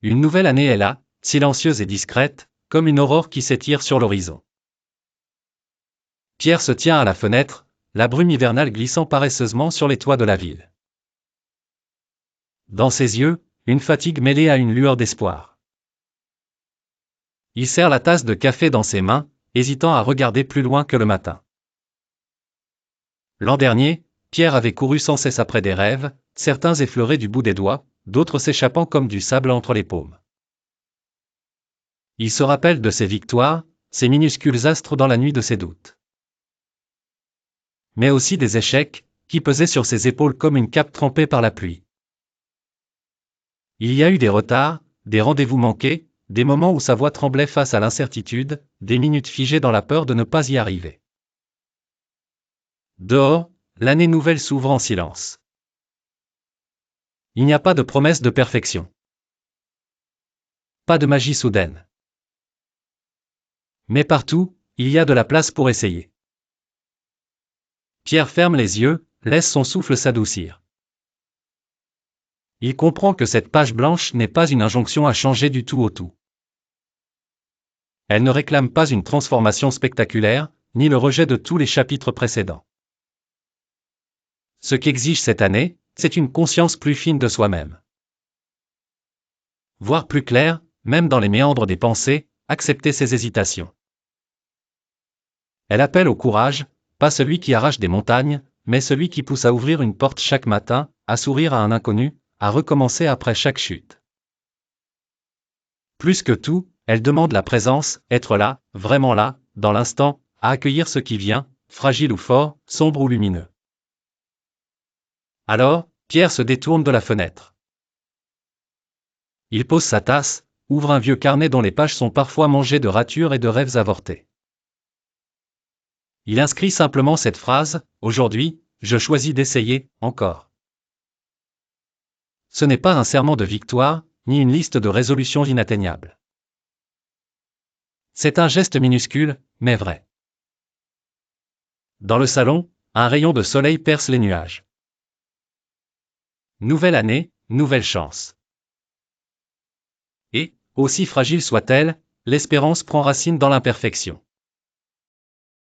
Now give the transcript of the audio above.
Une nouvelle année est là, silencieuse et discrète, comme une aurore qui s'étire sur l'horizon. Pierre se tient à la fenêtre, la brume hivernale glissant paresseusement sur les toits de la ville. Dans ses yeux, une fatigue mêlée à une lueur d'espoir. Il serre la tasse de café dans ses mains, hésitant à regarder plus loin que le matin. L'an dernier, Pierre avait couru sans cesse après des rêves, certains effleurés du bout des doigts, d'autres s'échappant comme du sable entre les paumes. Il se rappelle de ses victoires, ces minuscules astres dans la nuit de ses doutes. Mais aussi des échecs, qui pesaient sur ses épaules comme une cape trempée par la pluie. Il y a eu des retards, des rendez-vous manqués, des moments où sa voix tremblait face à l'incertitude, des minutes figées dans la peur de ne pas y arriver. Dehors, l'année nouvelle s'ouvre en silence. Il n'y a pas de promesse de perfection. Pas de magie soudaine. Mais partout, il y a de la place pour essayer. Pierre ferme les yeux, laisse son souffle s'adoucir. Il comprend que cette page blanche n'est pas une injonction à changer du tout au tout. Elle ne réclame pas une transformation spectaculaire, ni le rejet de tous les chapitres précédents. Ce qu'exige cette année, c'est une conscience plus fine de soi-même. Voir plus clair, même dans les méandres des pensées, accepter ses hésitations. Elle appelle au courage, pas celui qui arrache des montagnes, mais celui qui pousse à ouvrir une porte chaque matin, à sourire à un inconnu, à recommencer après chaque chute. Plus que tout, elle demande la présence, être là, vraiment là, dans l'instant, à accueillir ce qui vient, fragile ou fort, sombre ou lumineux. Alors, Pierre se détourne de la fenêtre. Il pose sa tasse, ouvre un vieux carnet dont les pages sont parfois mangées de ratures et de rêves avortés. Il inscrit simplement cette phrase, « Aujourd'hui, je choisis d'essayer, encore ». Ce n'est pas un serment de victoire, ni une liste de résolutions inatteignables. C'est un geste minuscule, mais vrai. Dans le salon, un rayon de soleil perce les nuages. Nouvelle année, nouvelle chance. Et, aussi fragile soit-elle, l'espérance prend racine dans l'imperfection.